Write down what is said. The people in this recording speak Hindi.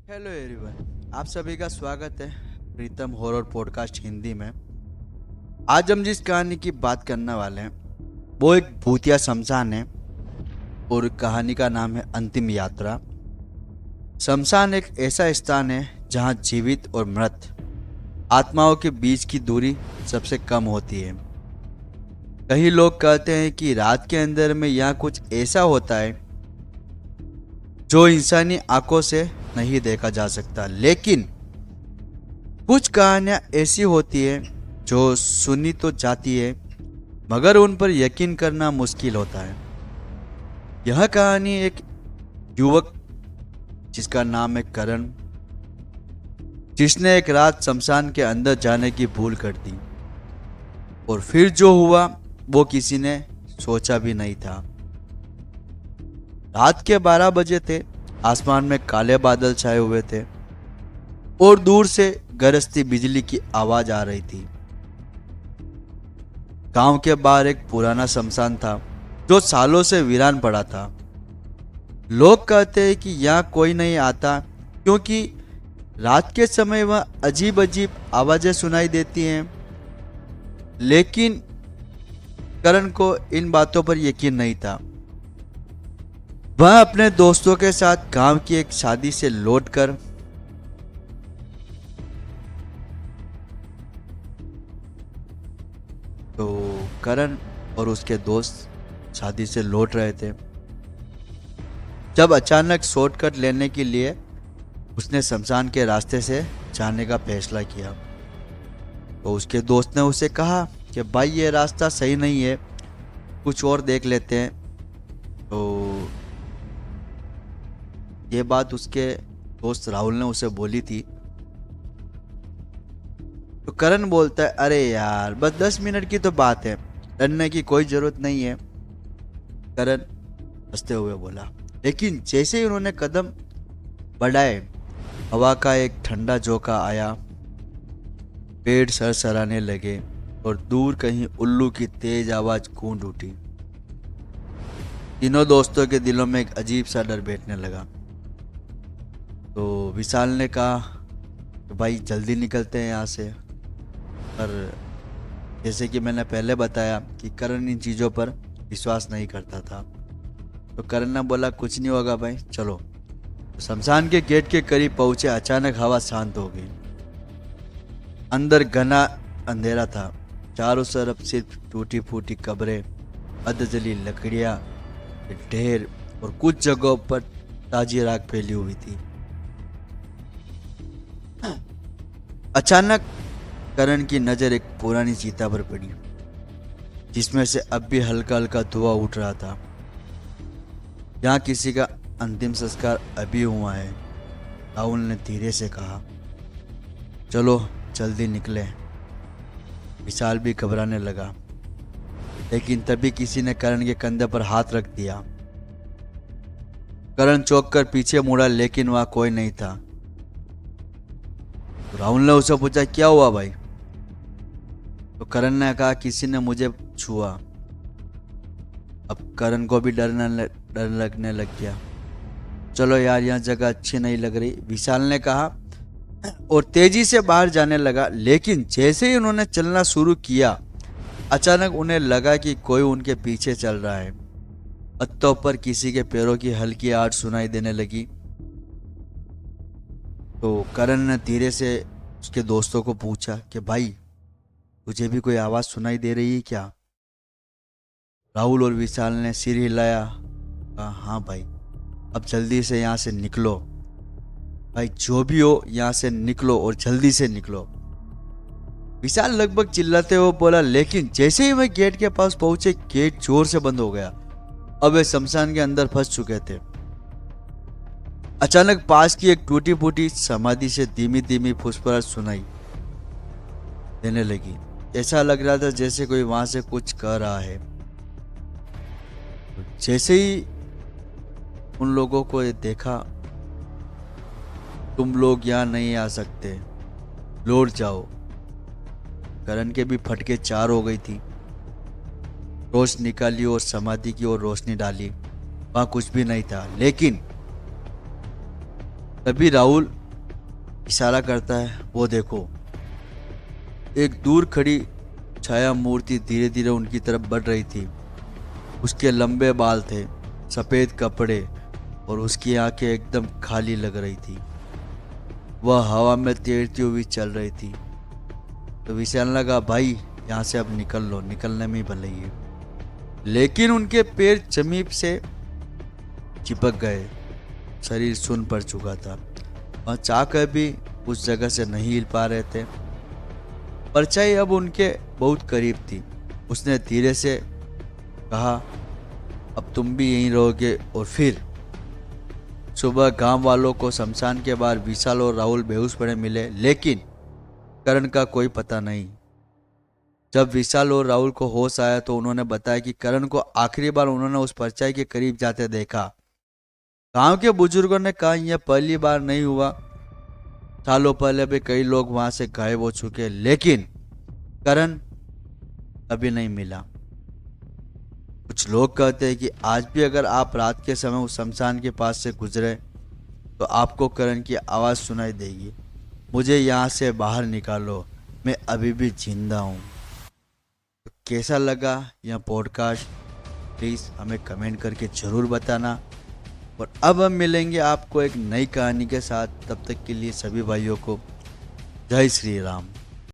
हेलो एवरीवन, आप सभी का स्वागत है प्रीतम हॉरर पॉडकास्ट हिंदी में। आज हम जिस कहानी की बात करने वाले हैं वो एक भूतिया शमशान है और कहानी का नाम है अंतिम यात्रा। शमशान एक ऐसा स्थान है जहां जीवित और मृत आत्माओं के बीच की दूरी सबसे कम होती है। कई लोग कहते हैं कि रात के अंदर में यहाँ कुछ ऐसा होता है जो इंसानी आंखों से नहीं देखा जा सकता, लेकिन कुछ कहानियां ऐसी होती है जो सुनी तो जाती है मगर उन पर यकीन करना मुश्किल होता है। यह कहानी एक युवक जिसका नाम है करण, जिसने एक रात शमशान के अंदर जाने की भूल कर दी और फिर जो हुआ वो किसी ने सोचा भी नहीं था। रात के 12 बजे थे। आसमान में काले बादल छाए हुए थे और दूर से गरजती बिजली की आवाज आ रही थी। गांव के बाहर एक पुराना शमशान था जो सालों से वीरान पड़ा था। लोग कहते हैं कि यहाँ कोई नहीं आता क्योंकि रात के समय वह अजीब अजीब आवाजें सुनाई देती हैं, लेकिन करण को इन बातों पर यकीन नहीं था। वह अपने दोस्तों के साथ गांव की एक शादी से लौटकर तो करण और उसके दोस्त शादी से लौट रहे थे जब अचानक शॉर्टकट लेने के लिए उसने शमशान के रास्ते से जाने का फैसला किया। तो उसके दोस्त ने उसे कहा कि भाई ये रास्ता सही नहीं है, कुछ और देख लेते हैं। तो ये बात उसके दोस्त राहुल ने उसे बोली थी। तो करण बोलता है, अरे यार बस 10 मिनट की तो बात है, डरने की कोई जरूरत नहीं है। करण हंसते हुए बोला, लेकिन जैसे ही उन्होंने कदम बढ़ाए हवा का एक ठंडा झोंका आया, पेड़ सरसराने लगे और दूर कहीं उल्लू की तेज आवाज गूंज उठी। तीनों दोस्तों के दिलों में एक अजीब सा डर बैठने लगा। तो विशाल ने कहा कि भाई जल्दी निकलते हैं यहाँ से। पर जैसे कि मैंने पहले बताया कि करण इन चीज़ों पर विश्वास नहीं करता था, तो करण ने बोला कुछ नहीं होगा भाई, चलो। तो शमशान के गेट के करीब पहुंचे। अचानक हवा शांत हो गई। अंदर घना अंधेरा था। चारों तरफ सिर्फ टूटी फूटी कब्रें, अधजली लकड़ियाँ, ढेर और कुछ जगहों पर ताजी राख फैली हुई थी। अचानक करण की नजर एक पुरानी चीता पर पड़ी जिसमें से अब भी हल्का हल्का धुआं उठ रहा था। यहाँ किसी का अंतिम संस्कार अभी हुआ है, राहुल ने धीरे से कहा। चलो जल्दी निकले। विशाल भी घबराने लगा, लेकिन तभी किसी ने करण के कंधे पर हाथ रख दिया। करण चौंक कर पीछे मुड़ा, लेकिन वहां कोई नहीं था। तो राहुल ने उससे पूछा, क्या हुआ भाई? तो करण ने कहा, किसी ने मुझे छुआ। अब करण को भी डर लगने लग गया। चलो यार, यहाँ जगह अच्छी नहीं लग रही, विशाल ने कहा और तेजी से बाहर जाने लगा। लेकिन जैसे ही उन्होंने चलना शुरू किया, अचानक उन्हें लगा कि कोई उनके पीछे चल रहा है। पत्तों पर किसी के पैरों की हल्की आवाज सुनाई देने लगी। तो करण ने धीरे से उसके दोस्तों को पूछा कि भाई तुझे भी कोई आवाज सुनाई दे रही है क्या? राहुल और विशाल ने सिर हिलाया, कहा हाँ भाई, अब जल्दी से यहाँ से निकलो। भाई जो भी हो यहाँ से निकलो और जल्दी से निकलो। विशाल लगभग चिल्लाते हुए बोला, लेकिन जैसे ही वे गेट के पास पहुंचे गेट जोर से बंद हो गया। अब वे शमशान के अंदर फंस चुके थे। अचानक पास की एक टूटी फूटी समाधि से धीमी धीमी फुसफुसाहट सुनाई देने लगी। ऐसा लग रहा था जैसे कोई वहां से कुछ कह रहा है। जैसे ही उन लोगों को ये देखा, तुम लोग यहाँ नहीं आ सकते, लौट जाओ। करण के भी फटके 4 हो गई थी। टॉर्च निकाली और समाधि की ओर रोशनी डाली। वहां कुछ भी नहीं था, लेकिन तभी राहुल इशारा करता है, वो देखो। एक दूर खड़ी छाया मूर्ति धीरे धीरे उनकी तरफ बढ़ रही थी। उसके लंबे बाल थे, सफ़ेद कपड़े, और उसकी आंखें एकदम खाली लग रही थी। वह हवा में तैरती हुई चल रही थी। तो विशाल लगा, भाई यहाँ से अब निकल लो, निकलने में भले ही है। लेकिन उनके पैर जमीन से चिपक गए, शरीर सुन्न पड़ चुका था और चाहकर भी उस जगह से नहीं हिल पा रहे थे। परछाई अब उनके बहुत करीब थी। उसने धीरे से कहा, अब तुम भी यहीं रहोगे। और फिर सुबह गांव वालों को शमशान के बाहर विशाल और राहुल बेहोश पड़े मिले, लेकिन करण का कोई पता नहीं। जब विशाल और राहुल को होश आया तो उन्होंने बताया कि करण को आखिरी बार उन्होंने उस परछाई के करीब जाते देखा। गांव के बुजुर्गों ने कहा, यह पहली बार नहीं हुआ, सालों पहले भी कई लोग वहां से गायब हो चुके, लेकिन करण अभी नहीं मिला। कुछ लोग कहते हैं कि आज भी अगर आप रात के समय उस शमशान के पास से गुजरे तो आपको करण की आवाज़ सुनाई देगी, मुझे यहाँ से बाहर निकालो, मैं अभी भी जिंदा हूँ। तो कैसा लगा यह पॉडकास्ट, प्लीज़ हमें कमेंट करके ज़रूर बताना। और अब हम मिलेंगे आपको एक नई कहानी के साथ। तब तक के लिए सभी भाइयों को जय श्री राम।